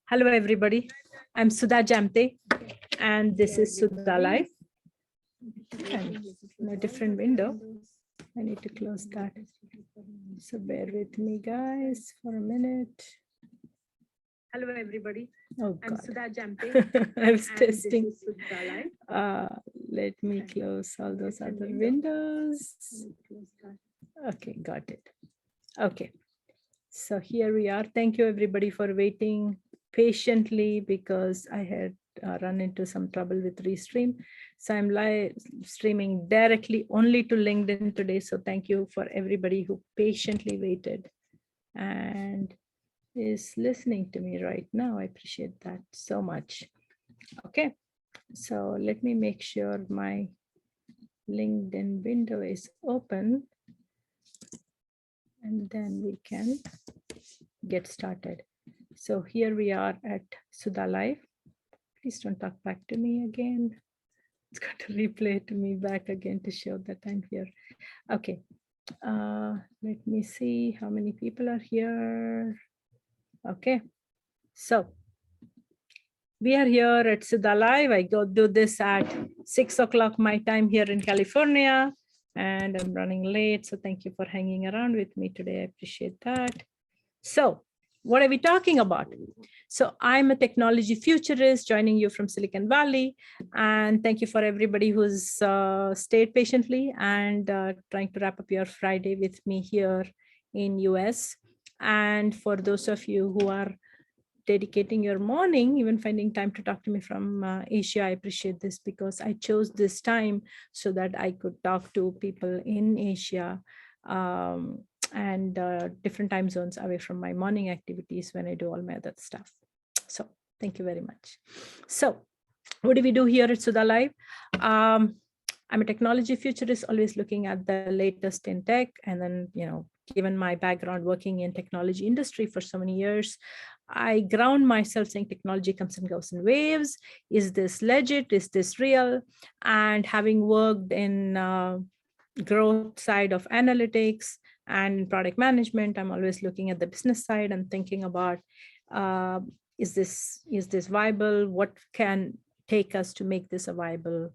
Hello, everybody. I'm Sudha Jamthe, and this is SudhaLive. And in a different window, I need to close that. So bear with me, guys, for a minute. Hello, everybody. Oh, I'm Sudha Jamthe. I was testing. Let me close all those other windows. Okay, got it. Okay. So here we are. Thank you, everybody, for waiting patiently because I had run into some trouble with Restream. So I'm live streaming directly only to LinkedIn today. So thank you for everybody who patiently waited and is listening to me right now. I appreciate that so much. Okay, so let me make sure my LinkedIn window is open and then we can get started. So here we are at SudhaLive. Please don't talk back to me again. It's got to replay to me back again to show that I'm here. Okay, let me see how many people are here. Okay, so we are here at SudhaLive. I go do this at 6 o'clock my time here in California, and I'm running late. So thank you for hanging around with me today. I appreciate that. So what are we talking about? So I'm a technology futurist joining you from Silicon Valley. And thank you for everybody who's stayed patiently and trying to wrap up your Friday with me here in US. And for those of you who are dedicating your morning, even finding time to talk to me from Asia, I appreciate this because I chose this time so that I could talk to people in Asia and different time zones away from my morning activities when I do all my other stuff. So thank you very much. So what do we do here at SudhaLive? I'm a technology futurist, always looking at the latest in tech. And then, given my background working in technology industry for so many years, I ground myself saying technology comes and goes in waves. Is this legit? Is this real? And having worked in growth side of analytics and product management, I'm always looking at the business side and thinking about, is this viable? What can take us to make this a viable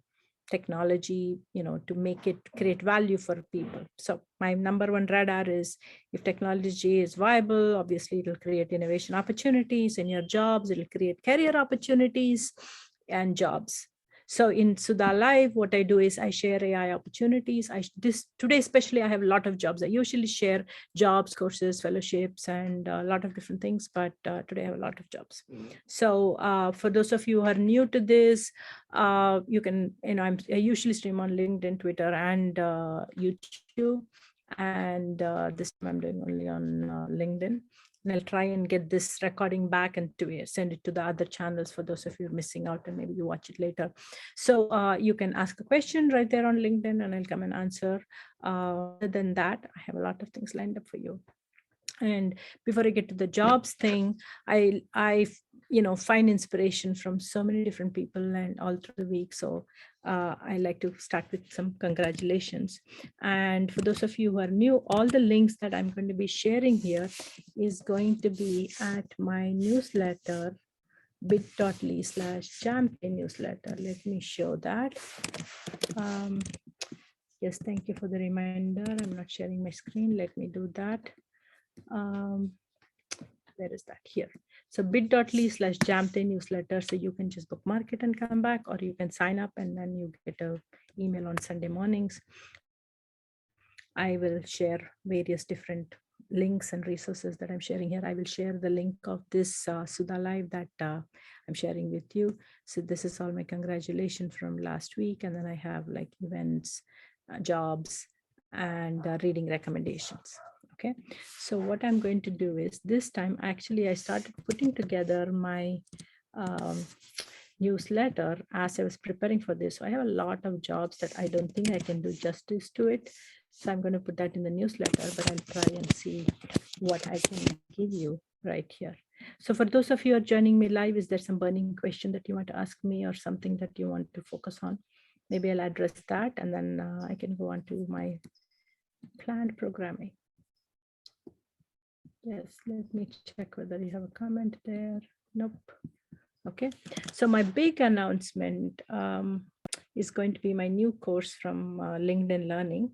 technology, to make it create value for people. So my number one radar is if technology is viable, obviously it'll create innovation opportunities in your jobs, it'll create career opportunities and jobs. So in SudhaLive, what I do is I share AI opportunities. Today, especially, I have a lot of jobs. I usually share jobs, courses, fellowships, and a lot of different things, but today I have a lot of jobs. So for those of you who are new to this, you can, I usually stream on LinkedIn, Twitter, and YouTube. And this time I'm doing only on LinkedIn. And I'll try and get this recording back and send it to the other channels for those of you missing out and maybe you watch it later. So you can ask a question right there on LinkedIn and I'll come and answer. Other than that, I have a lot of things lined up for you. And before I get to the jobs thing, I find inspiration from so many different people and all through the week. So I like to start with some congratulations. And for those of you who are new, all the links that I'm going to be sharing here is going to be at my newsletter, bit.ly/Jamthe newsletter. Let me show that. Yes, thank you for the reminder. I'm not sharing my screen. Let me do that. Where is that? Here. So bit.ly/Jamthe newsletter. So you can just bookmark it and come back, or you can sign up and then you get an email on Sunday mornings. I will share various different links and resources that I'm sharing here. I will share the link of this SudhaLive that I'm sharing with you. So this is all my congratulations from last week. And then I have like events, jobs, and reading recommendations. Okay, so what I'm going to do is this time, actually, I started putting together my newsletter as I was preparing for this. So I have a lot of jobs that I don't think I can do justice to it. So I'm going to put that in the newsletter, but I'll try and see what I can give you right here. So for those of you who are joining me live, is there some burning question that you want to ask me or something that you want to focus on? Maybe I'll address that and then I can go on to my planned programming. Yes, let me check whether you have a comment there. Nope. Okay, so my big announcement is going to be my new course from LinkedIn Learning.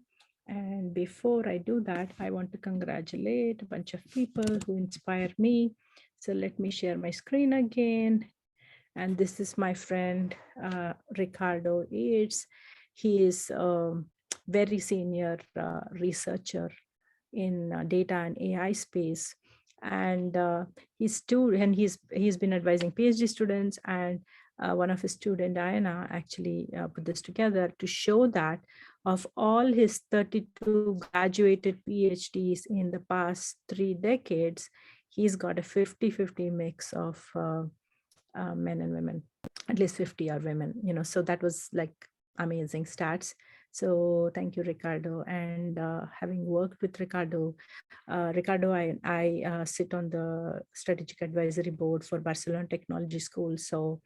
And before I do that, I want to congratulate a bunch of people who inspire me. So let me share my screen again. And this is my friend, Ricardo Yates. He is a very senior researcher in data and AI space. And he's been advising PhD students, and one of his student, Diana, actually put this together to show that of all his 32 graduated PhDs in the past 3 decades, he's got a 50-50 mix of men and women. At least 50 are women, so that was like amazing stats. So thank you, Ricardo. And having worked with Ricardo, I sit on the strategic advisory board for Barcelona Technology School. So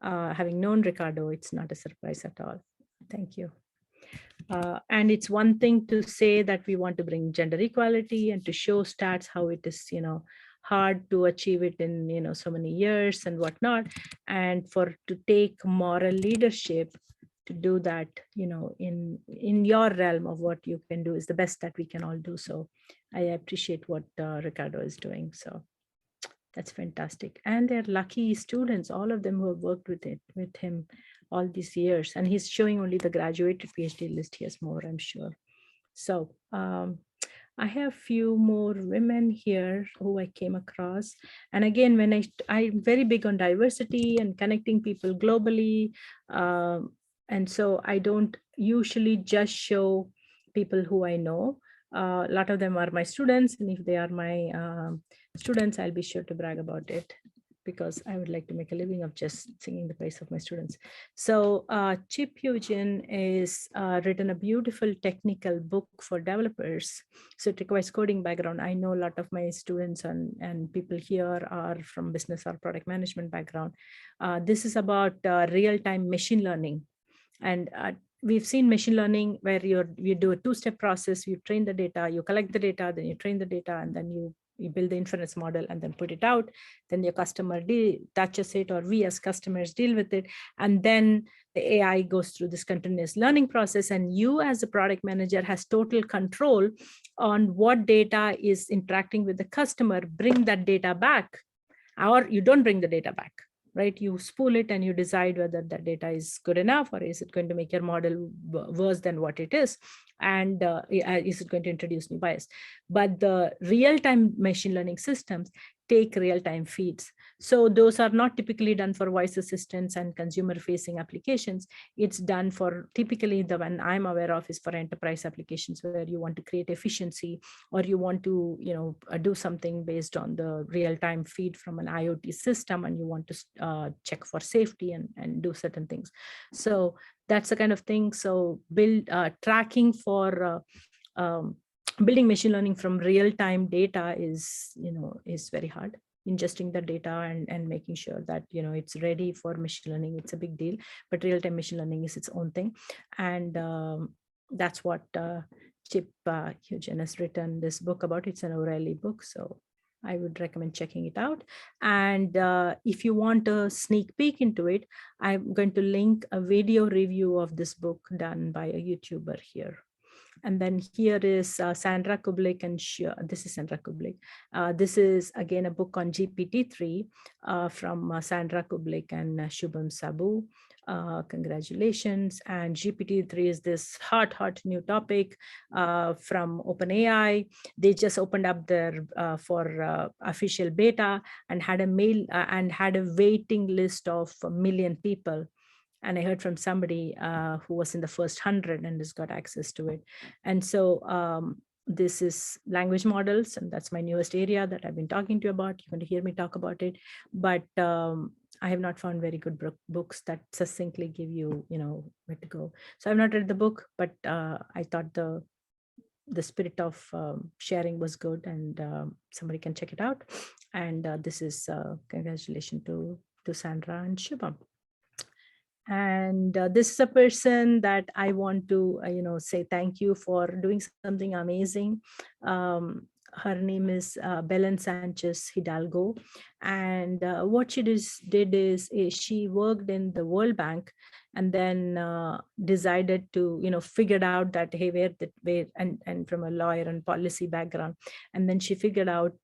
having known Ricardo, it's not a surprise at all. Thank you. And it's one thing to say that we want to bring gender equality and to show stats how it is, hard to achieve it in, so many years and whatnot. And to take moral leadership to do that, in your realm of what you can do is the best that we can all do. So I appreciate what Ricardo is doing. So that's fantastic. And they're lucky students, all of them who have worked with him all these years. And he's showing only the graduated PhD list. He has more, I'm sure. So I have few more women here who I came across. And again, when I'm very big on diversity and connecting people globally. And so I don't usually just show people who I know. A lot of them are my students. And if they are my students, I'll be sure to brag about it, because I would like to make a living of just singing the praise of my students. So Chip Eugene is written a beautiful technical book for developers. So it requires coding background. I know a lot of my students and people here are from business or product management background. This is about real-time machine learning. And we've seen machine learning where you do a two-step process. You train the data, you collect the data, then you train the data, and then you build the inference model and then put it out. Then your customer touches it, or we as customers deal with it. And then the AI goes through this continuous learning process. And you as a product manager has total control on what data is interacting with the customer. Bring that data back, or you don't bring the data back. Right? You spool it and you decide whether that data is good enough, or is it going to make your model worse than what it is? And is it going to introduce new bias? But the real-time machine learning systems take real-time feeds. So those are not typically done for voice assistants and consumer-facing applications. It's done for, typically the one I'm aware of is for enterprise applications, where you want to create efficiency, or you want to do something based on the real-time feed from an IoT system, and you want to check for safety and do certain things. So that's the kind of thing. So tracking for building machine learning from real-time data is very hard. Ingesting the data and making sure that it's ready for machine learning, it's a big deal. But real-time machine learning is its own thing. And that's what Chip Eugene has written this book about. It's an O'Reilly book, so I would recommend checking it out. And if you want a sneak peek into it, I'm going to link a video review of this book done by a YouTuber here. And then here is Sandra Kublik, and this is Sandra Kublik. This is again a book on GPT-3 from Sandra Kublik and Shubham Sabu. Congratulations. And GPT-3 is this hot new topic from OpenAI. They just opened up their for official beta and had a waiting list of 1 million people. And I heard from somebody who was in the first 100 and has got access to it. And so this is language models, and that's my newest area that I've been talking to you about. You're going to hear me talk about it, but I have not found very good books that succinctly give you, where to go. So I've not read the book, but I thought the spirit of sharing was good, and somebody can check it out. And this is congratulations to Sandra and Shubham. And this is a person that I want to, say thank you for doing something amazing. her name is Belen Sanchez Hidalgo. And what she did is she worked in the World Bank, and then decided to, figured out that, hey, and from a lawyer and policy background. And then she figured out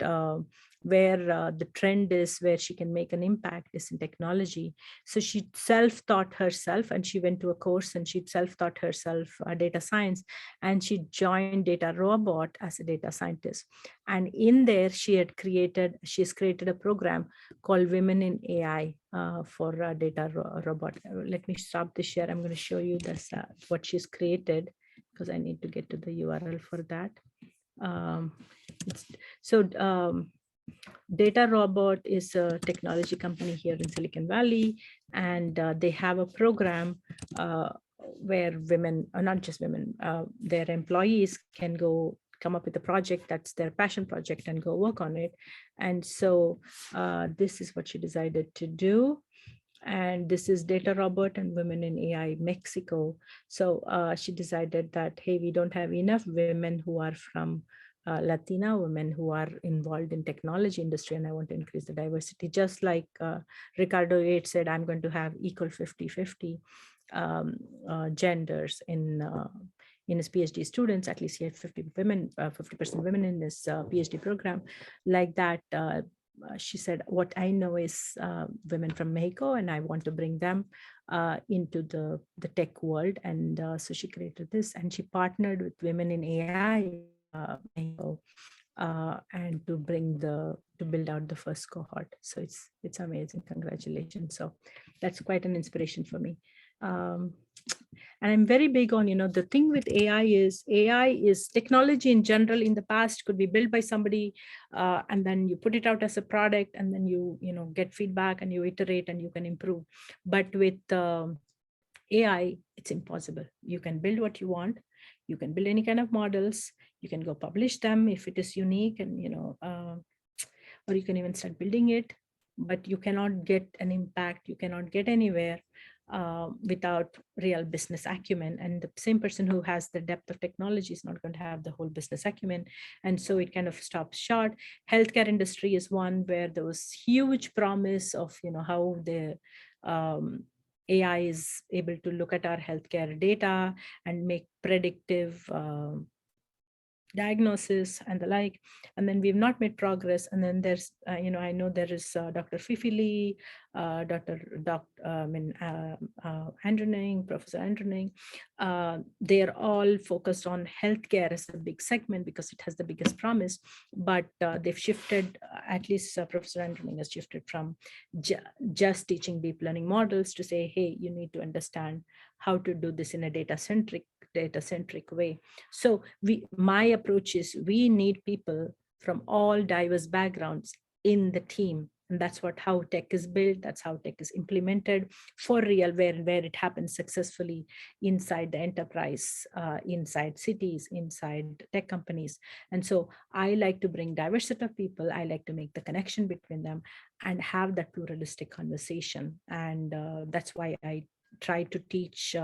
where the trend is, where she can make an impact is in technology. So she self-taught herself, and she went to a course, and she self-taught herself data science, and she joined Data Robot as a data scientist. And in there, she's created a program called Women in AI for Data Robot. Let me stop the share. I'm going to show you this, what she's created, because I need to get to the URL for that. Data Robot is a technology company here in Silicon Valley, and they have a program where women, not just women, their employees can go come up with a project that's their passion project and go work on it. And so this is what she decided to do. And this is Data Robot and Women in AI Mexico. So she decided that, hey, we don't have enough women who are from Latina women who are involved in technology industry, and I want to increase the diversity. Just like Ricardo Yates said, I'm going to have equal 50-50 genders in his PhD students. At least he had 50% women in this PhD program. Like that, she said, what I know is women from Mexico, and I want to bring them into the tech world. And so she created this, and she partnered with Women in AI Mexico, and to build out the first cohort. So it's amazing. Congratulations. So that's quite an inspiration for me. And I'm very big on, the thing with AI is technology in general. In the past could be built by somebody, and then you put it out as a product, and then you get feedback and you iterate and you can improve. But with AI, it's impossible. You can build what you want. You can build any kind of models. You can go publish them if it is unique, and or you can even start building it, but you cannot get an impact. You cannot get anywhere without real business acumen. And the same person who has the depth of technology is not going to have the whole business acumen. And so it kind of stops short. Healthcare industry is one where there was huge promise of, how the AI is able to look at our healthcare data and make predictive diagnosis and the like, and then we've not made progress. And then there's I know there is Dr. Fifi Lee, Andrening, Professor Andrening. They're all focused on healthcare as a big segment because it has the biggest promise, but they've shifted, at least Professor Andrening has shifted from just teaching deep learning models to say, hey, you need to understand how to do this in a data-centric way. So my approach is we need people from all diverse backgrounds in the team. And that's how tech is built. That's how tech is implemented for real, where it happens successfully inside the enterprise, inside cities, inside tech companies. And so I like to bring diverse set of people. I like to make the connection between them and have that pluralistic conversation. And that's why I try to teach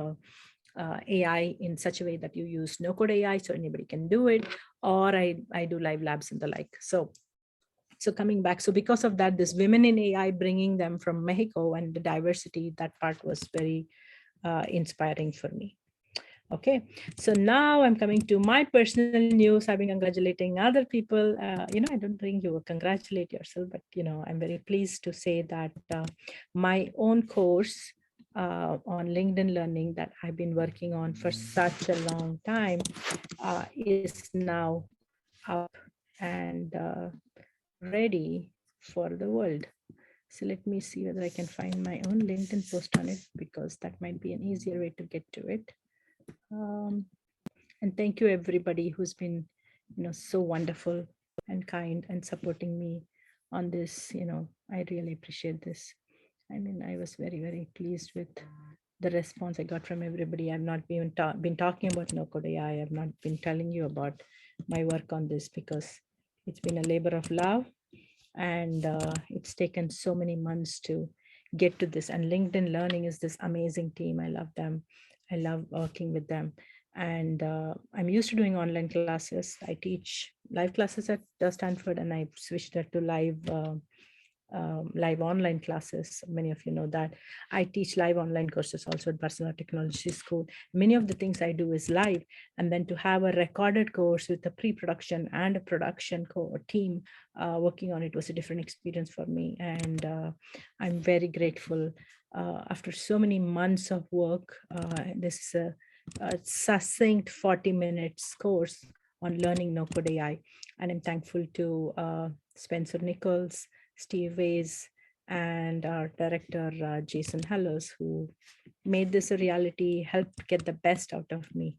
AI in such a way that you use nocodeAI so anybody can do it, or I do live labs and the like. So coming back, so because of that, this Women in AI, bringing them from Mexico and the diversity, that part was very inspiring for me. Okay, so now I'm coming to my personal news. I've been congratulating other people. I don't think you will congratulate yourself, but I'm very pleased to say that my own course on LinkedIn Learning that I've been working on for such a long time is now up and ready for the world. So let me see whether I can find my own LinkedIn post on it, because that might be an easier way to get to it. And thank you everybody who's been, so wonderful and kind and supporting me on this. I really appreciate this. I mean, I was very, very pleased with the response I got from everybody. I've not been talking about nocodeAI. I've not been telling you about my work on this because it's been a labor of love, and it's taken so many months to get to this. And LinkedIn Learning is this amazing team. I love them. I love working with them. And I'm used to doing online classes. I teach live classes at Stanford, and I switched that to live online classes. Many of you know that. I teach live online courses also at Barcelona Technology School. Many of the things I do is live, and then to have a recorded course with a pre-production and a production team working on it was a different experience for me. And I'm very grateful. After so many months of work, this is a succinct 40 minutes course on learning no-code AI. And I'm thankful to Spencer Nichols, Steve Ways, and our director, Jason Hallows, who made this a reality, helped get the best out of me.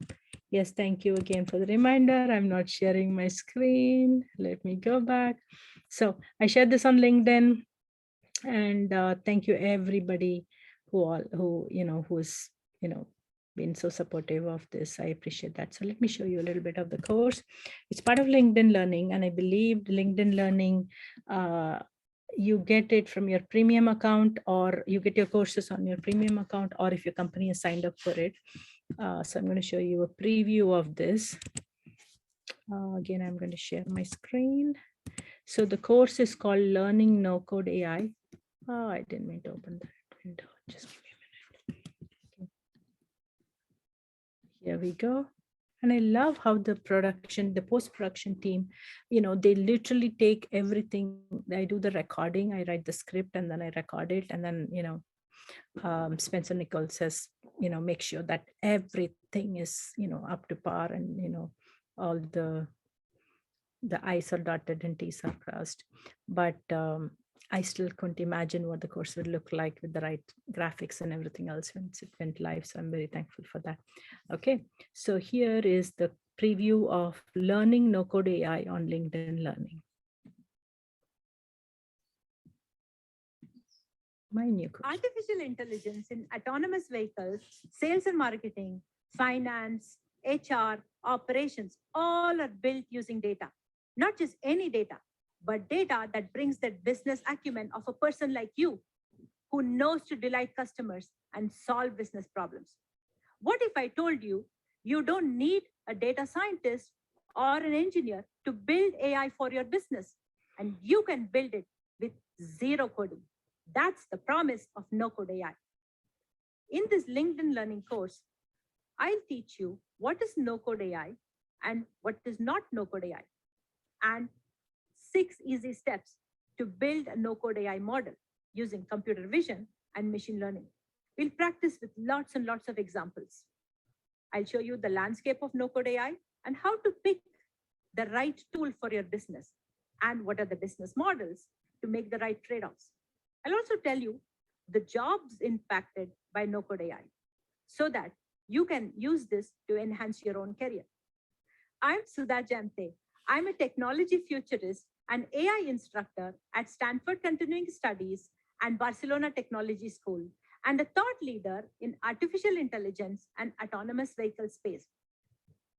Yes, thank you again for the reminder. I'm not sharing my screen. Let me go back. So I shared this on LinkedIn, and thank you everybody who's been so supportive of this. I appreciate that. So let me show you a little bit of the course. It's part of LinkedIn Learning, and I believe LinkedIn Learning, you get it from your premium account, or you get your courses on your premium account, or if your company is signed up for it. So I'm going to show you a preview of this. Again, I'm going to share my screen. So the course is called Learning No Code AI. Oh, I didn't mean to open that window. Just give me a minute. Okay. Here we go. And I love how the post-production team, they literally take everything. I do the recording, I write the script, and then I record it. And then, Spencer Nichols says, make sure that everything is, up to par, and, all the I's are dotted and T's are crossed. But I still couldn't imagine what the course would look like with the right graphics and everything else once it went live. So I'm very thankful for that. Okay, so here is the preview of Learning No Code AI on LinkedIn Learning. My new course. Artificial intelligence in autonomous vehicles, sales and marketing, finance, HR, operations, all are built using data. Not just any data, but data that brings that business acumen of a person like you, who knows to delight customers and solve business problems. What if I told you you don't need a data scientist or an engineer to build AI for your business, and you can build it with zero coding? That's the promise of no-code AI. In this LinkedIn Learning course, I'll teach you what is no-code AI and what is not no-code AI, and 6 easy steps to build a no-code AI model using computer vision and machine learning. We'll practice with lots and lots of examples. I'll show you the landscape of no-code AI and how to pick the right tool for your business, and what are the business models to make the right trade-offs. I'll also tell you the jobs impacted by no-code AI so that you can use this to enhance your own career. I'm Sudha Jamthe. I'm a technology futurist and AI instructor at Stanford Continuing Studies and Barcelona Technology School, and a thought leader in artificial intelligence and autonomous vehicle space.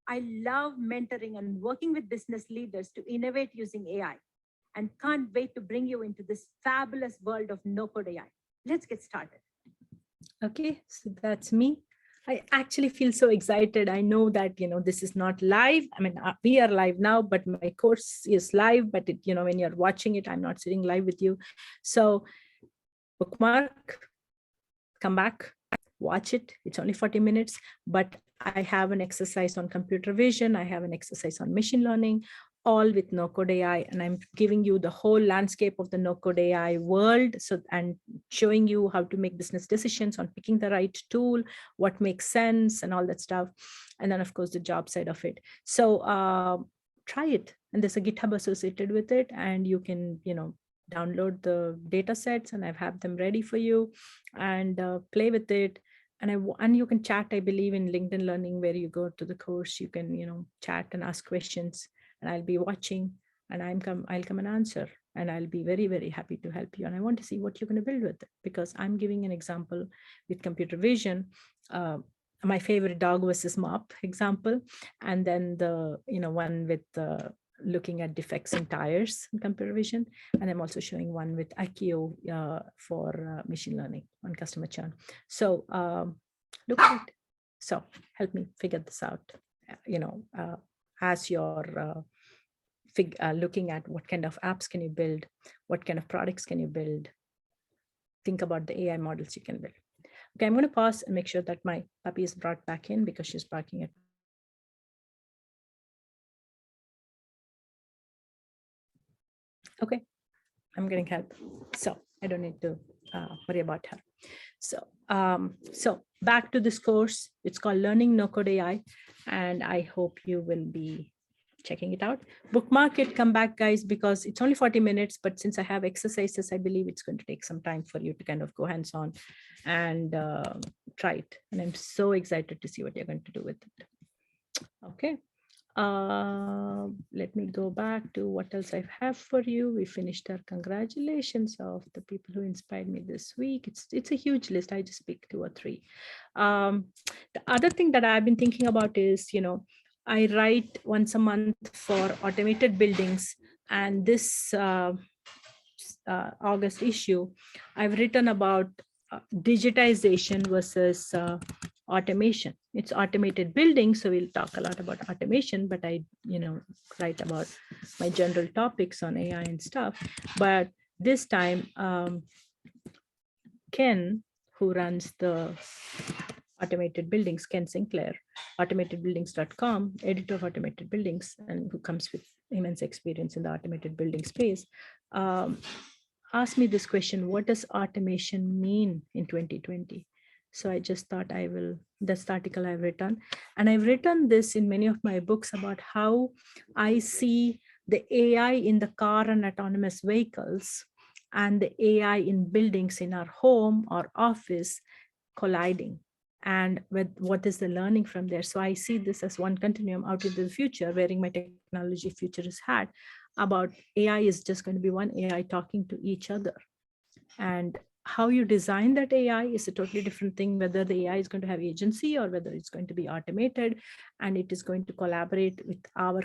I love mentoring and working with business leaders to innovate using AI, and can't wait to bring you into this fabulous world of no-code AI. Let's get started. Okay, so that's me. I actually feel so excited. I know that, this is not live. I mean, we are live now, but my course is live, but when you're watching it, I'm not sitting live with you. So bookmark, come back, watch it. It's only 40 minutes, but I have an exercise on computer vision. I have an exercise on machine learning, all with no-code AI, and I'm giving you the whole landscape of the no-code AI world. So, and showing you how to make business decisions on picking the right tool, what makes sense, and all that stuff. And then, of course, the job side of it. So try it. And there's a GitHub associated with it, and you can, download the data sets, and I've had them ready for you, and play with it. And you can chat, I believe, in LinkedIn Learning, where you go to the course, you can, chat and ask questions, and I'll be watching, and I'll come and answer, and I'll be very, very happy to help you. And I want to see what you're going to build with it, because I'm giving an example with computer vision, my favorite dog versus mop example, and then the one with looking at defects in tires in computer vision, and I'm also showing one with Akio for machine learning on customer churn. So look at it. So help me figure this out, as you're looking at what kind of apps can you build, what kind of products can you build. Think about the AI models you can build. Okay, I'm going to pause and make sure that my puppy is brought back in because she's barking at. Okay, I'm getting help, so I don't need to worry about her. So back to this course. It's called Learning No Code AI, and I hope you will be checking it out. Bookmark it, come back, guys, because it's only 40 minutes, but since I have exercises, I believe it's going to take some time for you to kind of go hands-on and try it. And I'm so excited to see what you're going to do with it. Okay. Let me go back to what else I have for you. We finished our congratulations of the people who inspired me this week. It's a huge list. I just picked 2 or 3. The other thing that I've been thinking about is, I write once a month for automated buildings, and this August issue, I've written about digitization versus automation. It's automated building, so we'll talk a lot about automation, but I write about my general topics on AI and stuff. But this time, Ken, who runs the automated buildings, Ken Sinclair, automatedbuildings.com, editor of automated buildings, and who comes with immense experience in the automated building space, asked me this question: what does automation mean in 2020? So I just thought that's the article I've written. And I've written this in many of my books about how I see the AI in the car and autonomous vehicles and the AI in buildings in our home or office colliding, and with what is the learning from there. So I see this as one continuum out into the future, wearing my technology futurist hat, about AI is just going to be one AI talking to each other. And how you design that AI is a totally different thing, whether the AI is going to have agency or whether it's going to be automated and it is going to collaborate with our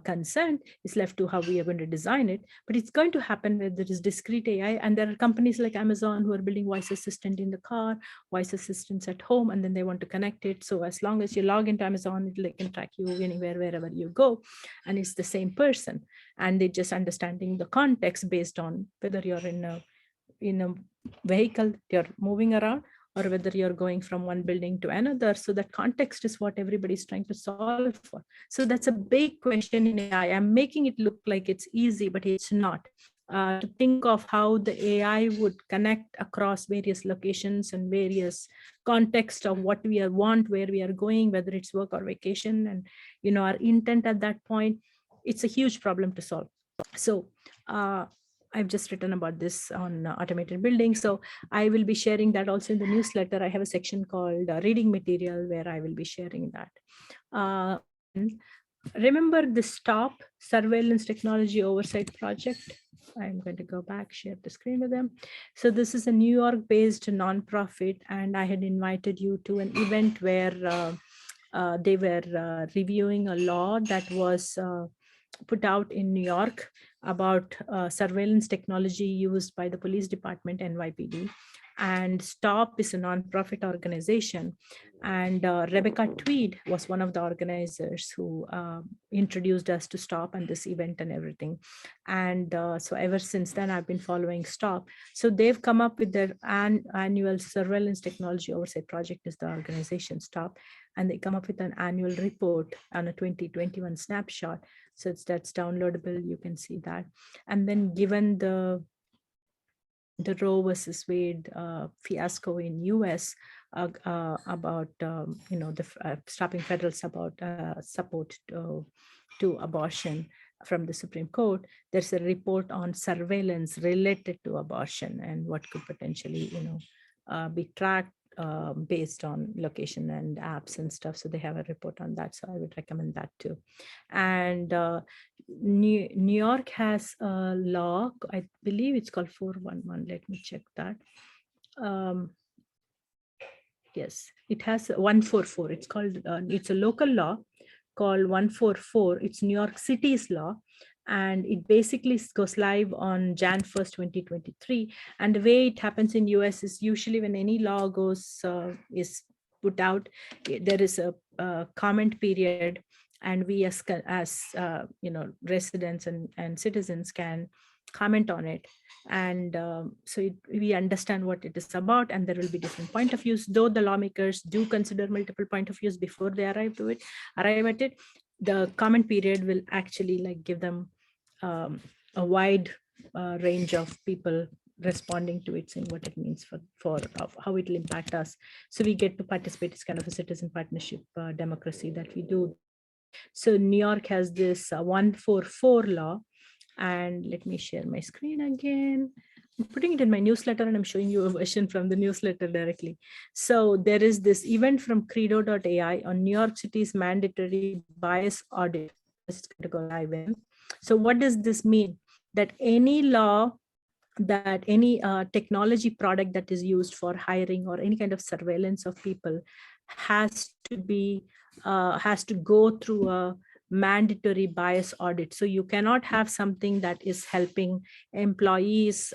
consent is left to how we are going to design it. But it's going to happen where there is discrete AI, and there are companies like Amazon who are building voice assistant in the car, voice assistants at home, and then they want to connect it. So as long as you log into Amazon, they can track you anywhere, wherever you go, and it's the same person. And they're just understanding the context based on whether you're in a vehicle, you're moving around, or whether you're going from one building to another. So that context is what everybody's trying to solve for. So that's a big question in AI. I'm making it look like it's easy, but it's not. To think of how the AI would connect across various locations and various contexts of what we want, where we are going, whether it's work or vacation, and our intent at that point, it's a huge problem to solve. So I've just written about this on automated building. So I will be sharing that also in the newsletter. I have a section called reading material where I will be sharing that. Remember the STOP, Surveillance Technology Oversight Project? I'm going to go back, share the screen with them. So this is a New York-based nonprofit, and I had invited you to an event where they were reviewing a law that was put out in New York about surveillance technology used by the police department, NYPD. And STOP is a nonprofit organization. And Rebecca Tweed was one of the organizers who introduced us to STOP and this event and everything. And so ever since then, I've been following STOP. So they've come up with their annual Surveillance Technology Oversight Project is the organization STOP. And they come up with an annual report on a 2021 snapshot. So that's downloadable. You can see that. And then given the Roe versus Wade fiasco in US about stopping federal support to abortion from the Supreme Court, there's a report on surveillance related to abortion and what could potentially be tracked based on location and apps and stuff. So they have a report on that. So I would recommend that too. And New York has a law, I believe it's called 411. Let me check that. Yes, it has 144. It's called, it's a local law called 144. It's New York City's law. And it basically goes live on Jan 1st, 2023. And the way it happens in US is usually when any law is put out, there is a comment period, and we as residents and citizens can comment on it. And we understand what it is about, and there will be different point of views, though the lawmakers do consider multiple point of views before they arrive at it. The comment period will actually like give them a wide range of people responding to it, saying what it means for how it will impact us. So we get to participate. It's kind of a citizen partnership democracy that we do. So New York has this 144 law, and let me share my screen again. I'm putting it in my newsletter, and I'm showing you a version from the newsletter directly. So there is this event from credo.ai on New York City's mandatory bias audit. It's going to go live in. So what does this mean? That any law, that any technology product that is used for hiring or any kind of surveillance of people has to go through a mandatory bias audit. So you cannot have something that is helping employers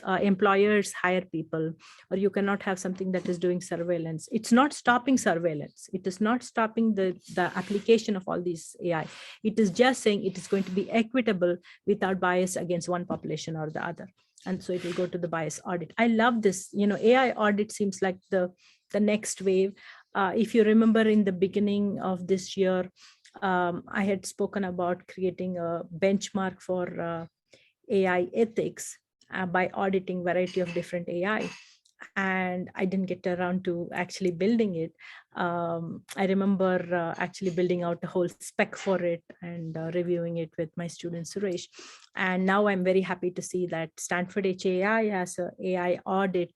hire people, or you cannot have something that is doing surveillance. It's not stopping surveillance. It is not stopping the application of all these AI. It is just saying it is going to be equitable without bias against one population or the other. And so it will go to the bias audit. I love this. AI audit seems like the next wave. If you remember in the beginning of this year, I had spoken about creating a benchmark for AI ethics by auditing variety of different AI. And I didn't get around to actually building it. I remember actually building out a whole spec for it and reviewing it with my student Suresh. And now I'm very happy to see that Stanford HAI has a AI audit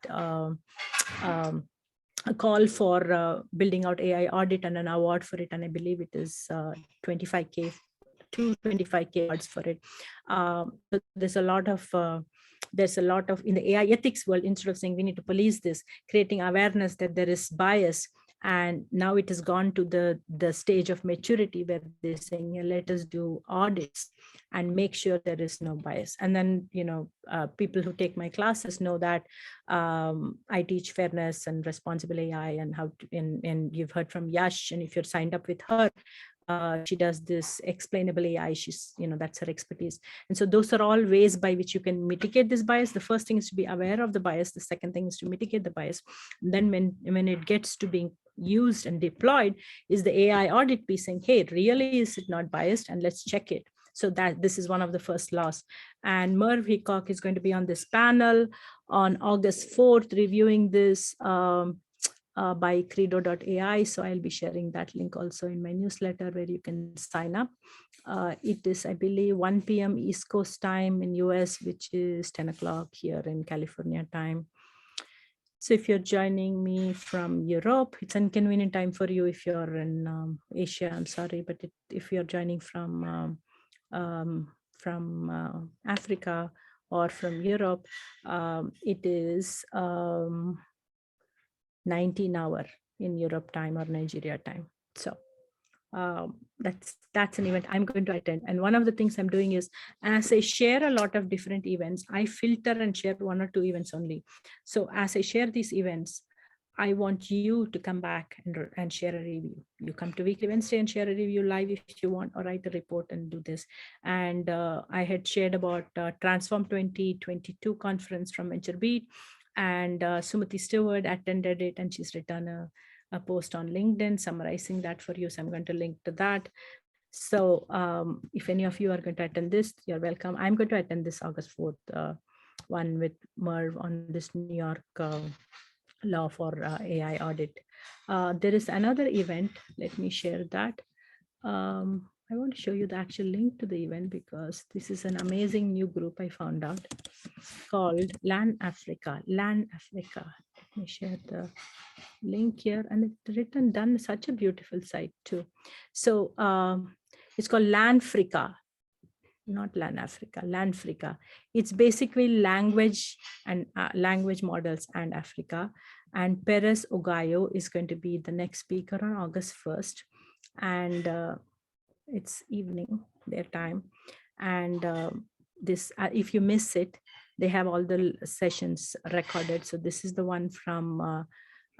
a call for building out AI audit and an award for it. And I believe it is 25K, 225K awards for it. But there's a lot of in the AI ethics world, instead of saying we need to police this, creating awareness that there is bias. And now it has gone to the stage of maturity where they're saying, yeah, let us do audits and make sure there is no bias. And then, people who take my classes know that I teach fairness and responsible AI and how to, and you've heard from Yash, and if you're signed up with her, she does this explainable AI. She's, that's her expertise. And so those are all ways by which you can mitigate this bias. The first thing is to be aware of the bias. The second thing is to mitigate the bias. And then when it gets to being used and deployed, is the AI audit piece saying, hey, really, is it not biased? And let's check it. So that this is one of the first laws. And Merv Hickok is going to be on this panel on August 4th, reviewing this by credo.ai. So I'll be sharing that link also in my newsletter where you can sign up. It is, I believe, 1 p.m. East Coast time in US, which is 10 o'clock here in California time. So if you're joining me from Europe, it's inconvenient time for you. If you're in Asia, I'm sorry, but if you're joining from Africa or from Europe, it is 19 hour in Europe time or Nigeria time. So that's an event I'm going to attend. And one of the things I'm doing is, as I share a lot of different events, I filter and share 1 or 2 events only. So as I share these events, I want you to come back and share a review. You come to Weekly Wednesday and share a review live if you want, or write a report and do this. And I had shared about Transform 2022 conference from VentureBeat, and Sumati Stewart attended it, and she's written a post on LinkedIn summarizing that for you. So I'm going to link to that. So if any of you are going to attend this, you're welcome. I'm going to attend this August 4th one with Merv on this New York law for AI audit. There is another event. Let me share that. I want to show you the actual link to the event because this is an amazing new group I found out called LAN Africa. LAN Africa. Let me share the link here, and it's done such a beautiful site too. So it's called LANFrica, not LAN Africa, LANFrica. It's basically language and language models and Africa. And Perez Ogayo is going to be the next speaker on August 1st. And it's evening, their time. And this, if you miss it, they have all the sessions recorded. So this is the one from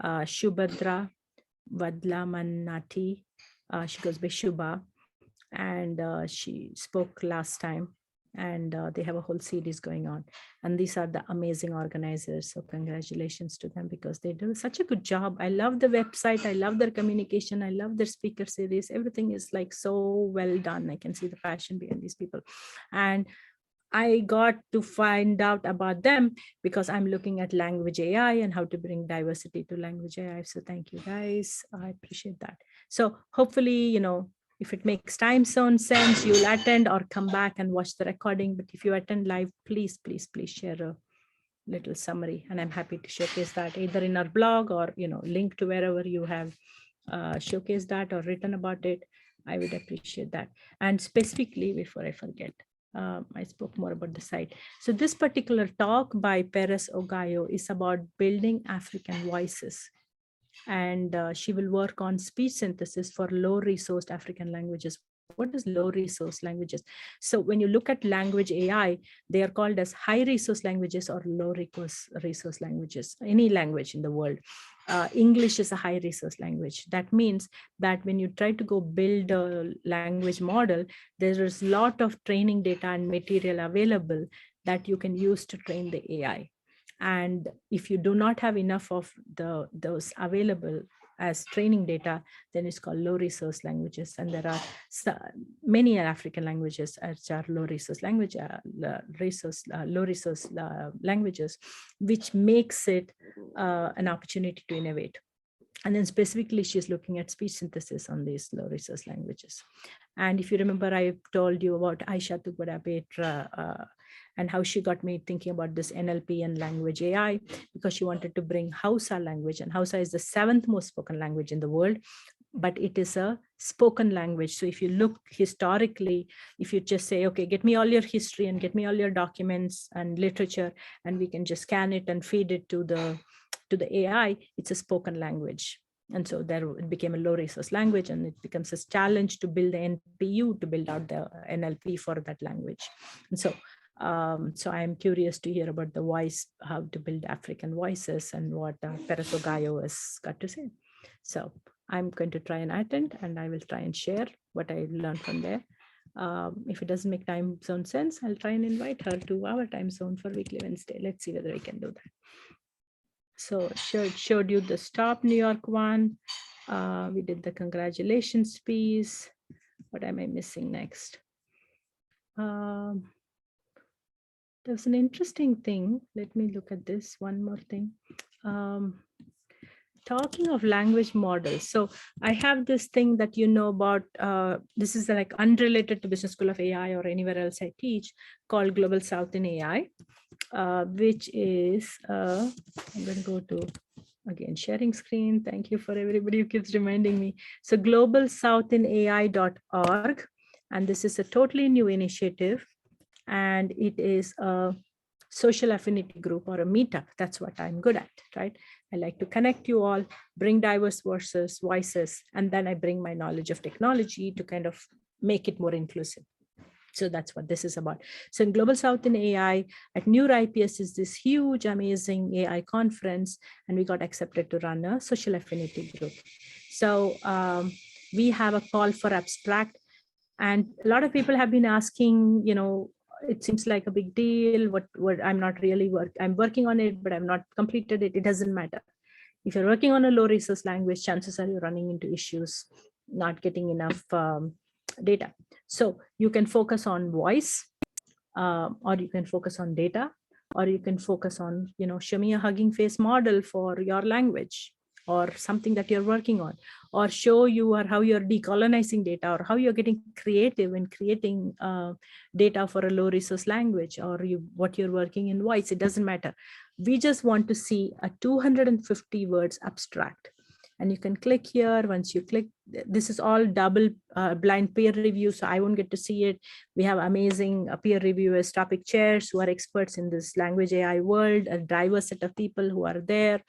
Shubhadra Vadlamanati. She goes by Shubha, and she spoke last time, and they have a whole series going on. And these are the amazing organizers. So congratulations to them, because they do such a good job. I love the website. I love their communication. I love their speaker series. Everything is like so well done. I can see the passion behind these people. And I got to find out about them because I'm looking at language AI and how to bring diversity to language AI. So thank you guys. I appreciate that. So hopefully, if it makes time zone sense, you'll attend or come back and watch the recording. But if you attend live, please, please, please share a little summary. And I'm happy to showcase that either in our blog or, link to wherever you have showcased that or written about it. I would appreciate that. And specifically, before I forget, I spoke more about the site. So this particular talk by Perez Ogayo is about building African voices. And she will work on speech synthesis for low-resourced African languages. What is low-resource languages? So when you look at language AI, they are called as high-resource languages or low-resource languages, any language in the world. English is a high-resource language. That means that when you try to go build a language model, there is a lot of training data and material available that you can use to train the AI. And if you do not have enough of those available as training data, then it's called low resource languages. And there are many African languages which are low resource languages, which makes it an opportunity to innovate. And then specifically, she's looking at speech synthesis on these low resource languages. And if you remember, I told you about Aisha Tugwada and how she got me thinking about this NLP and language AI, because she wanted to bring Hausa language. And Hausa is the 7th most spoken language in the world, but it is a spoken language. So if you look historically, if you just say, okay, get me all your history and get me all your documents and literature, and we can just scan it and feed it to the AI, it's a spoken language. And so there it became a low resource language, and it becomes a challenge to build the NPU to build out the NLP for that language. And so I'm curious to hear about the voice, how to build African voices, and what Perez Ogayo has got to say. So I'm going to try and attend, and I will try and share what I learned from there. If it doesn't make time zone sense, I'll try and invite her to our time zone for weekly Wednesday. Let's see whether I can do that. So showed you the Stop New York one. We did the congratulations piece. What am I missing next? There's an interesting thing. Let me look at this one more thing. Talking of language models. So I have this thing that about, this is like unrelated to Business School of AI or anywhere else I teach, called Global South in AI, which is, I'm going to go to, again, sharing screen. Thank you for everybody who keeps reminding me. So globalsouthinai.org. And this is a totally new initiative. And it is a social affinity group or a meetup. That's what I'm good at, right? I like to connect you all, bring diverse voices, and then I bring my knowledge of technology to kind of make it more inclusive. So that's what this is about. So in Global South in AI, at NeurIPS is this huge, amazing AI conference, and we got accepted to run a social affinity group. So we have a call for abstract, and a lot of people have been asking, it seems like a big deal. What I'm not really I'm working on it, but I'm not completed it. It doesn't matter. If you're working on a low resource language, chances are you're running into issues, not getting enough data. So you can focus on voice, or you can focus on data, or you can focus on, show me a hugging face model for your language, or something that you're working on, or show you or how you're decolonizing data, or how you're getting creative in creating data for a low resource language, or what you're working in voice. It doesn't matter. We just want to see a 250 words abstract. And you can click here. Once you click, this is all double blind peer review, so I won't get to see it. We have amazing peer reviewers, topic chairs who are experts in this language AI world, a diverse set of people who are there.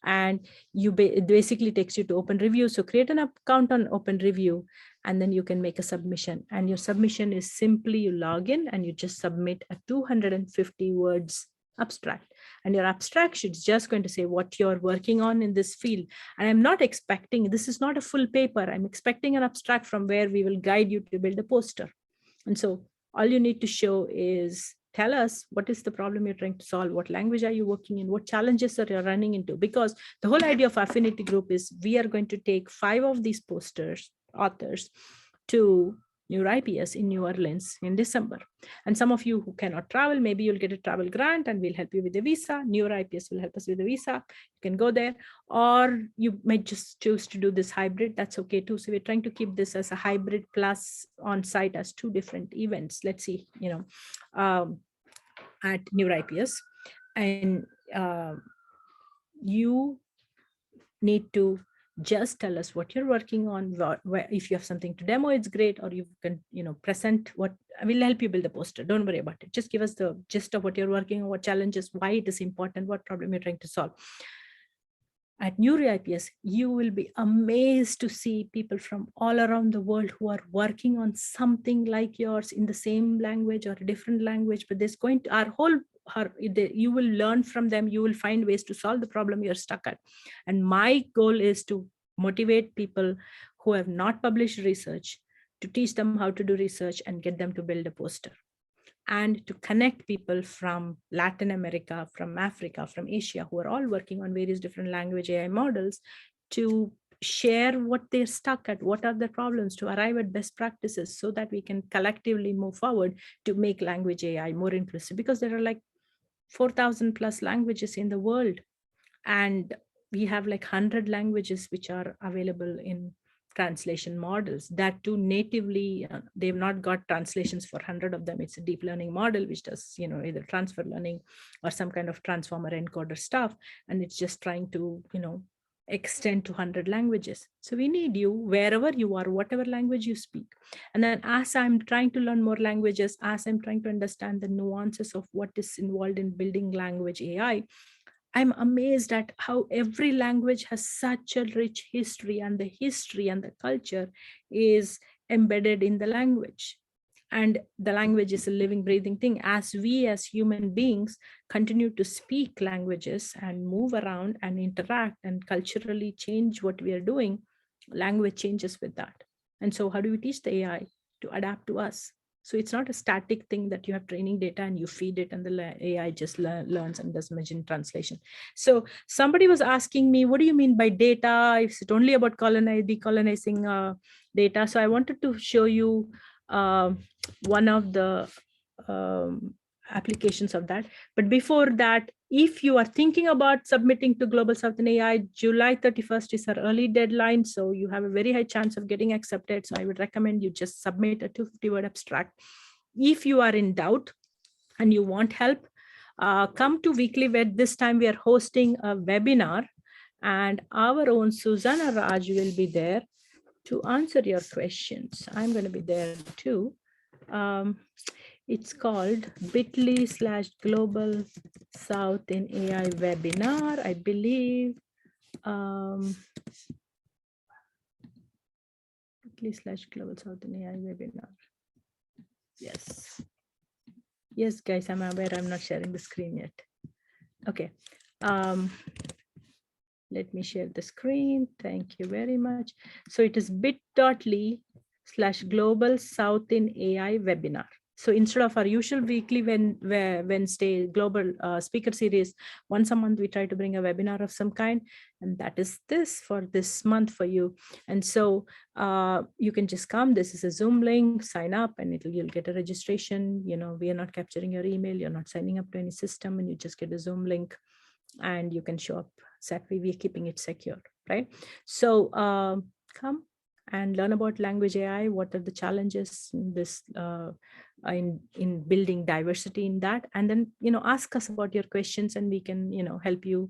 And it basically takes you to Open Review. So create an account on Open Review, and then you can make a submission. And your submission is simply you log in and you just submit a 250 words abstract. And your abstract is just going to say what you're working on in this field. And I'm not expecting, this is not a full paper. I'm expecting an abstract from where we will guide you to build a poster. And so all you need to show is tell us what is the problem you're trying to solve, what language are you working in, what challenges are you running into, because the whole idea of affinity group is we are going to take 5 of these posters, authors, to NeurIPS in New Orleans in December. And some of you who cannot travel, maybe you'll get a travel grant and we'll help you with the visa. NeurIPS will help us with the visa. You can go there, or you might just choose to do this hybrid. That's okay too. So we're trying to keep this as a hybrid plus on site as 2 different events. Let's see, at NeurIPS. And you need to just tell us what you're working on. If you have something to demo, it's great, or you can present what. I will help you build the poster. Don't worry about it. Just give us the gist of what you're working on, what challenges, why it is important, what problem you're trying to solve. At NeurIPS, you will be amazed to see people from all around the world who are working on something like yours in the same language or a different language, but there's going to you will learn from them. You will find ways to solve the problem you're stuck at. And my goal is to motivate people who have not published research, to teach them how to do research and get them to build a poster, and to connect people from Latin America, from Africa, from Asia, who are all working on various different language AI models, to share what they're stuck at, what are the problems, to arrive at best practices so that we can collectively move forward to make language AI more inclusive, because there are like 4,000 plus languages in the world. And we have like 100 languages which are available in translation models, that too natively. They've not got translations for 100 of them. It's a deep learning model which does either transfer learning or some kind of transformer encoder stuff, and it's just trying to extend to 100 languages. So we need you wherever you are, whatever language you speak. And then as I'm trying to learn more languages, as I'm trying to understand the nuances of what is involved in building language AI, I'm amazed at how every language has such a rich history, and the history and the culture is embedded in the language. And the language is a living, breathing thing. As we as human beings continue to speak languages and move around and interact and culturally change what we are doing, language changes with that. And so how do we teach the AI to adapt to us? So it's not a static thing that you have training data and you feed it and the AI just learns and does machine translation. So somebody was asking me, what do you mean by data? Is it only about decolonizing data? So I wanted to show you one of the applications of that. But before that, if you are thinking about submitting to Global South in AI, July 31st is our early deadline. So you have a very high chance of getting accepted. So I would recommend you just submit a 250-word abstract. If you are in doubt and you want help, come to Weekly Vet. This time we are hosting a webinar, and our own Susanna Raj will be there to answer your questions. I'm going to be there too. It's called bit.ly/Global South in AI webinar, I believe. bit.ly/Global South in AI webinar. Yes. Yes, guys, I'm aware I'm not sharing the screen yet. Okay. Let me share the screen. Thank you very much. So it is bit.ly/Global South in AI webinar. So instead of our usual weekly Wednesday global speaker series, once a month we try to bring a webinar of some kind, and that is this for this month for you. And so you can just come. This is a Zoom link, sign up, and you'll get a registration. We are not capturing your email. You're not signing up to any system, and you just get a Zoom link, and you can show up. Exactly, we're keeping it secure, right? So come and learn about language AI. What are the challenges in this in building diversity in that, and then ask us about your questions, and we can help you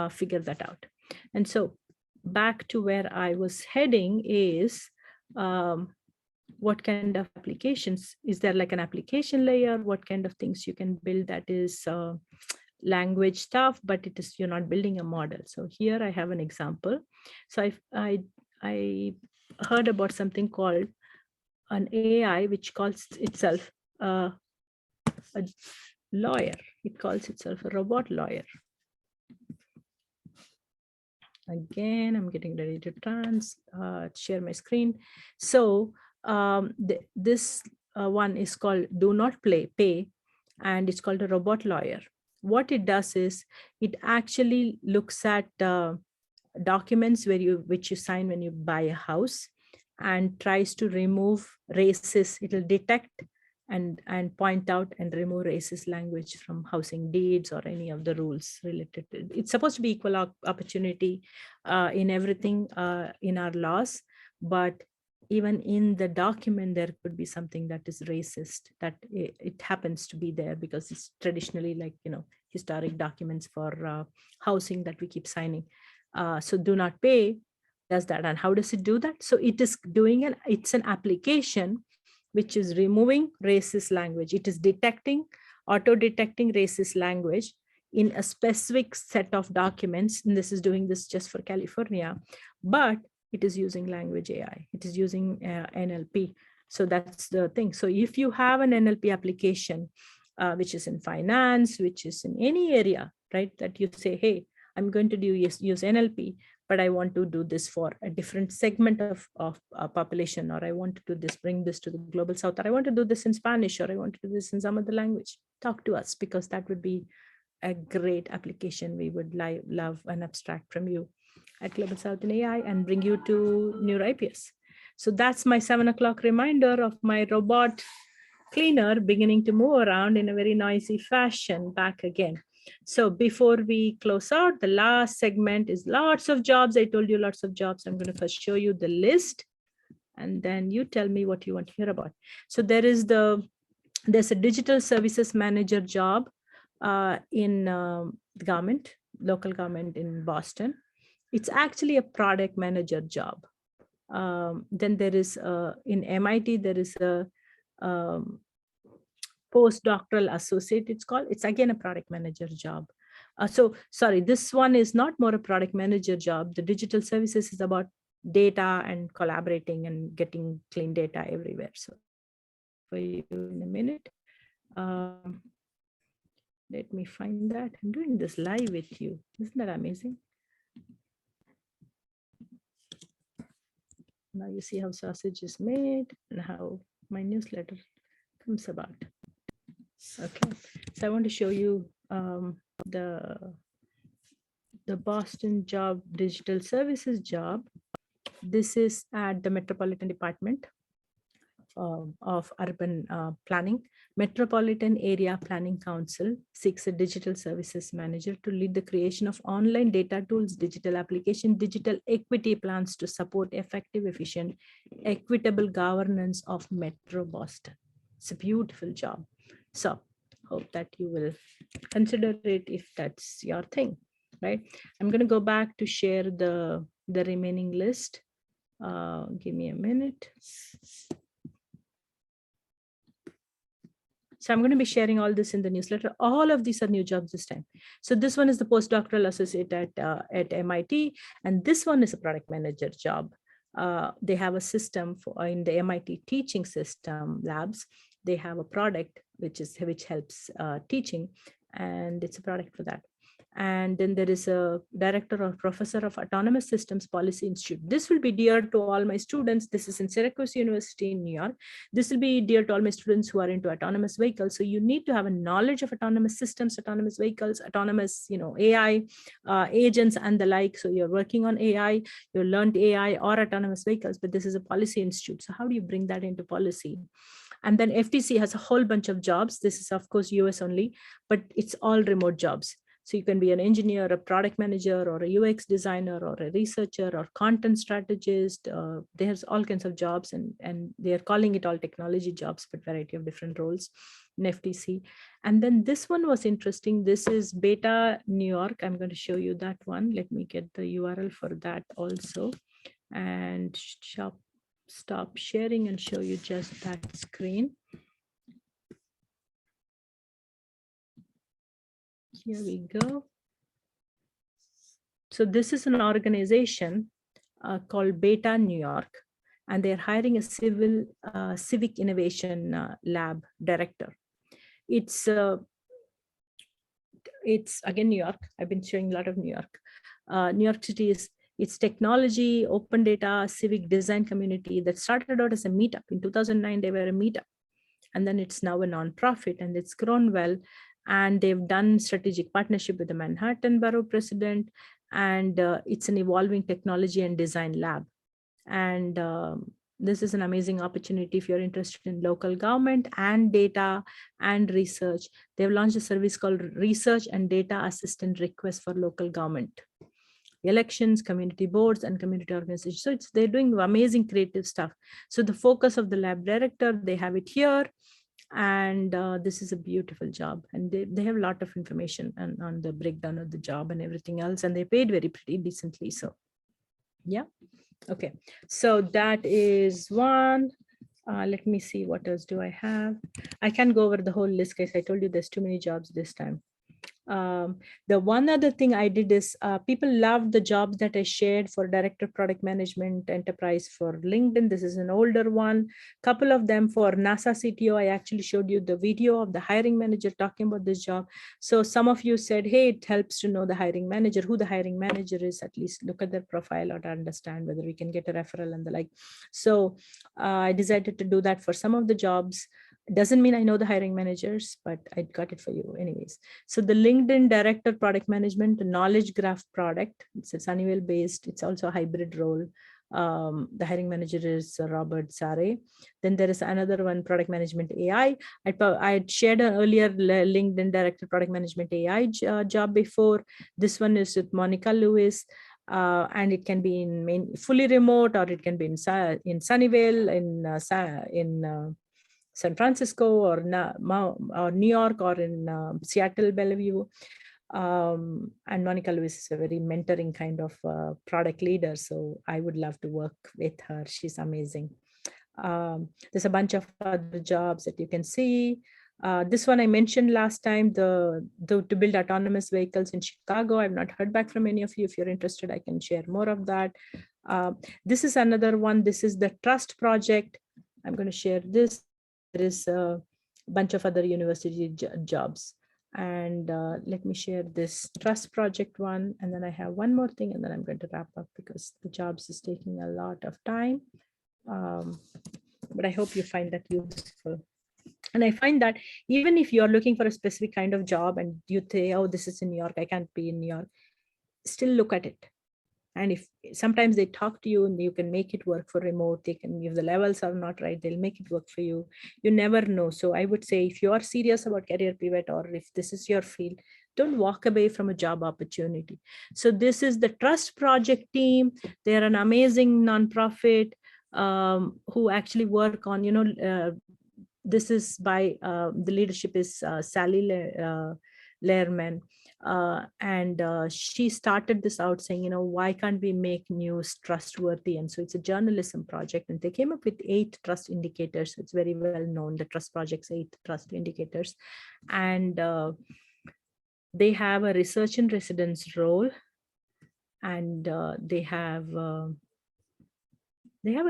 figure that out. And so back to where I was heading is what kind of applications is there? Like an application layer, what kind of things you can build that is language stuff, but you're not building a model. So here I have an example. So I heard about something called an AI, which calls itself a lawyer. It calls itself a robot lawyer. Again, I'm getting ready to share my screen. So this one is called Do Not Pay, and it's called a robot lawyer. What it does is it actually looks at documents which you sign when you buy a house, and tries to remove racist. It'll detect and point out and remove racist language from housing deeds or any of the rules related to it. It's supposed to be equal opportunity in everything in our laws, but even in the document there could be something that is racist, that it happens to be there because it's traditionally, like, historic documents for housing that we keep signing. So Do Not Pay does that. And how does it do that? So it is it's an application which is removing racist language. It is auto-detecting racist language in a specific set of documents. And this is doing this just for California, but it is using language AI. It is using NLP. So that's the thing. So if you have an NLP application, which is in finance, which is in any area, right, that you say, hey, I'm going to use NLP, but I want to do this for a different segment of population, or I want to do this, bring this to the global south, or I want to do this in Spanish, or I want to do this in some other language. Talk to us, because that would be a great application. We would love an abstract from you at Global South in AI and bring you to NeuroIPS. So that's my 7 o'clock reminder of my robot cleaner beginning to move around in a very noisy fashion back again. So before we close out, the last segment is lots of jobs. I told you lots of jobs. I'm going to first show you the list, and then you tell me what you want to hear about. So there's a digital services manager job in government, local government in Boston. It's actually a product manager job. Then there is in MIT, there is a postdoctoral associate, it's called. It's again a product manager job. So sorry, this one is not more a product manager job. The digital services is about data and collaborating and getting clean data everywhere. So for you in a minute. Let me find that. I'm doing this live with you. Isn't that amazing? Now you see how sausage is made and how my newsletter comes about. Okay, so I want to show you the Boston job, digital services job. This is at the Metropolitan Department of Urban Planning. Metropolitan Area Planning Council seeks a digital services manager to lead the creation of online data tools, digital application, digital equity plans to support effective, efficient, equitable governance of Metro Boston. It's a beautiful job. So hope that you will consider it if that's your thing, right? I'm going to go back to share the remaining list. Give me a minute. So I'm going to be sharing all this in the newsletter. All of these are new jobs this time. So this one is the postdoctoral associate at MIT, and this one is a product manager job. They have a system for in the MIT teaching system labs. They have a product which helps teaching, and it's a product for that. And then there is a director or professor of Autonomous Systems Policy Institute. This will be dear to all my students. This is in Syracuse University in New York. This will be dear to all my students who are into autonomous vehicles. So you need to have a knowledge of autonomous systems, autonomous vehicles, autonomous, AI agents and the like. So you're working on AI, you learned AI or autonomous vehicles, but this is a policy institute. So how do you bring that into policy? And then FTC has a whole bunch of jobs. This is of course US only, but it's all remote jobs. So you can be an engineer, a product manager, or a UX designer, or a researcher, or content strategist. There's all kinds of jobs, and they're calling it all technology jobs, but variety of different roles in FTC. And then this one was interesting. This is Beta New York. I'm going to show you that one. Let me get the URL for that also, and stop sharing and show you just that screen. Here we go. So this is an organization called Beta New York. and they're hiring a civic innovation lab director. It's again New York. I've been showing a lot of New York. New York City is it's technology, open data, civic design community that started out as a meetup. In 2009, they were a meetup. And then it's now a nonprofit, and it's grown well. And they've done strategic partnership with the Manhattan Borough President. And it's an evolving technology and design lab. And this is an amazing opportunity if you're interested in local government and data and research. They've launched a service called Research and Data Assistant Request for Local Government, elections, community boards, and community organizations. So they're doing amazing creative stuff. So the focus of the lab director, they have it here. And this is a beautiful job. And they have a lot of information on the breakdown of the job and everything else. And they paid pretty decently. So yeah. Okay, so that is one. Let me see, what else do I have? I can't go over the whole list, guys. I told you there's too many jobs this time. The one other thing I did is people loved the jobs that I shared for director product management enterprise for LinkedIn. This is an older one. Couple of them for NASA CTO. I actually showed you the video of the hiring manager talking about this job. So some of you said, hey, it helps to know the hiring manager, who the hiring manager is, at least look at their profile or to understand whether we can get a referral and the like. So I decided to do that for some of the jobs. Doesn't mean I know the hiring managers, but I got it for you anyways. So the LinkedIn Director Product Management Knowledge Graph product, it's Sunnyvale based. It's also a hybrid role. The hiring manager is Robert Sare. Then there is another one, Product Management AI. I shared an earlier LinkedIn Director Product Management AI job before. This one is with Monica Lewis. And it can be in fully remote, or it can be in Sunnyvale, in San Francisco, or New York, or in Seattle, Bellevue. And Monica Lewis is a very mentoring kind of product leader. So I would love to work with her. She's amazing. There's a bunch of other jobs that you can see. This one I mentioned last time, to build autonomous vehicles in Chicago. I've not heard back from any of you. If you're interested, I can share more of that. This is another one. This is the Trust Project. I'm going to share this. There is a bunch of other university jobs. And let me share this Trust Project one. And then I have one more thing, and then I'm going to wrap up because the jobs is taking a lot of time. But I hope you find that useful. And I find that even if you're looking for a specific kind of job and you say, oh, this is in New York, I can't be in New York, still look at it. And if sometimes they talk to you and you can make it work for remote, they can, if the levels are not right, they'll make it work for you. You never know. So I would say, if you are serious about career pivot, or if this is your field, don't walk away from a job opportunity. So this is the Trust Project team. They're an amazing nonprofit who actually work on, this is by the leadership is Sally Lehrman. And she started this out saying, why can't we make news trustworthy? And so it's a journalism project, and they came up with 8 trust indicators. It's very well known, the Trust Project's 8 trust indicators. And they have a research in residence role, and they have an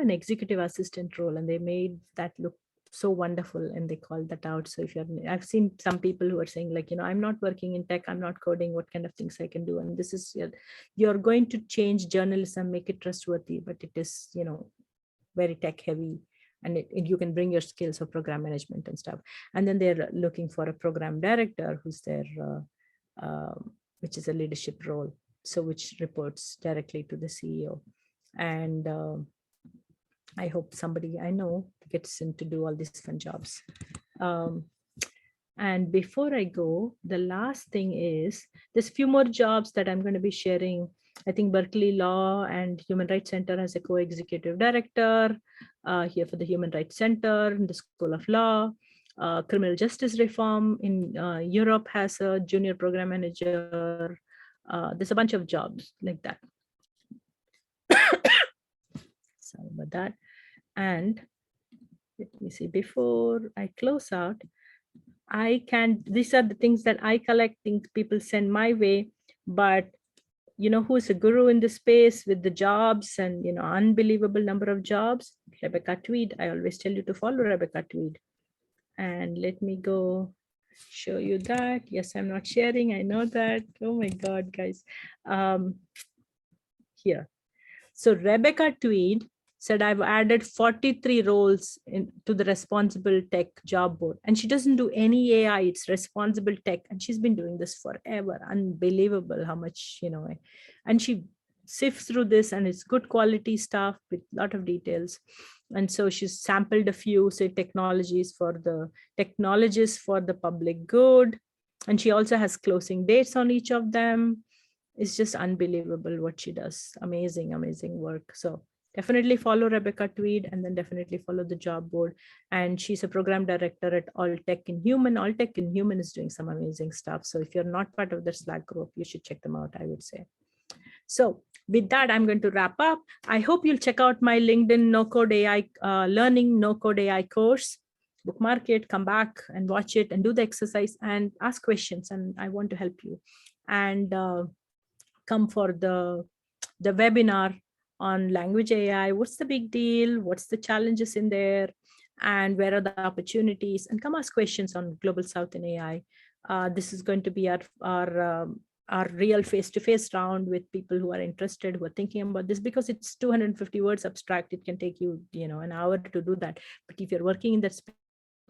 executive assistant role, and they made that look so wonderful, and they called that out. So if I've seen some people who are saying, like, I'm not working in tech, I'm not coding, what kind of things I can do? And this is, you're going to change journalism, make it trustworthy, but it is, very tech heavy, and you can bring your skills of program management and stuff. And then they're looking for a program director who's there, which is a leadership role, so which reports directly to the CEO. And I hope somebody I know gets in to do all these fun jobs. And before I go, the last thing is, there's a few more jobs that I'm going to be sharing. I think Berkeley Law and Human Rights Center has a co-executive director here for the Human Rights Center in the School of Law. Criminal Justice Reform in Europe has a junior program manager. There's a bunch of jobs like that. Sorry about that. And let me see, before I close out, these are the things that I collect, things people send my way, but you know who's a guru in the space with the jobs and, you know, unbelievable number of jobs? Rebecca Tweed. I always tell you to follow Rebecca Tweed. And let me go show you that. Yes, I'm not sharing. I know that. Oh my God, guys. Here. So Rebecca Tweed said, I've added 43 roles to the responsible tech job board. And she doesn't do any AI, it's responsible tech. And she's been doing this forever. Unbelievable how much, you know, and she sifts through this, and it's good quality stuff with a lot of details. And so she's sampled a few, say, technologies for the public good. And she also has closing dates on each of them. It's just unbelievable what she does. Amazing, amazing work. So definitely follow Rebecca Tweed, and then definitely follow the job board. And she's a program director at All Tech in Human. All Tech in Human is doing some amazing stuff. So if you're not part of the Slack group, you should check them out, I would say. So with that, I'm going to wrap up. I hope you'll check out my LinkedIn nocodeAI learning nocodeAI course. Bookmark it, come back and watch it and do the exercise and ask questions. And I want to help you. And come for the webinar on language AI. What's the big deal? What's the challenges in there? And where are the opportunities? And come ask questions on Global South in AI. This is going to be our real face-to-face round with people who are interested, who are thinking about this, because it's 250 words abstract. It can take you, you know, an hour to do that. But if you're working in that space,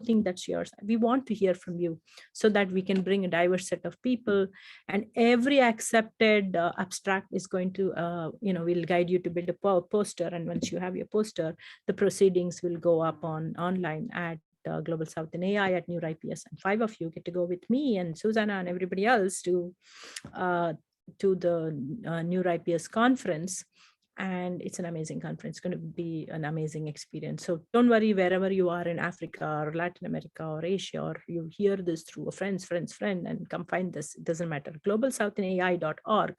think that's yours. We want to hear from you so that we can bring a diverse set of people, and every accepted abstract is going to, you know, we'll guide you to build a poster. And once you have your poster, the proceedings will go up online at Global South in AI at New IPS. And 5 of you get to go with me and Susanna and everybody else to the New IPS conference. And it's an amazing conference. It's going to be an amazing experience. So don't worry, wherever you are in Africa or Latin America or Asia, or you hear this through a friend, and come find this. It doesn't matter. globalsouthinai.org,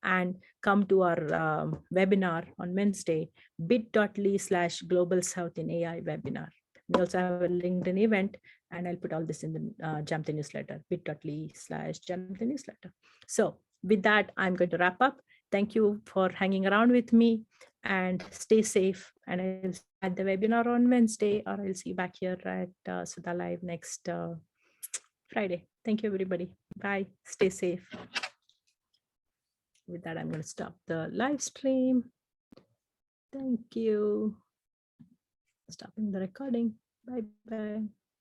and come to our webinar on Wednesday, bit.ly/globalsouthinai webinar. We also have a LinkedIn event, and I'll put all this in the Jamthe newsletter, bit.ly/Jamthe newsletter. So with that, I'm going to wrap up. Thank you for hanging around with me, and stay safe. And I'll see you at the webinar on Wednesday, or I'll see you back here at SudhaLive next Friday. Thank you, everybody. Bye. Stay safe. With that, I'm going to stop the live stream. Thank you. Stopping the recording. Bye-bye.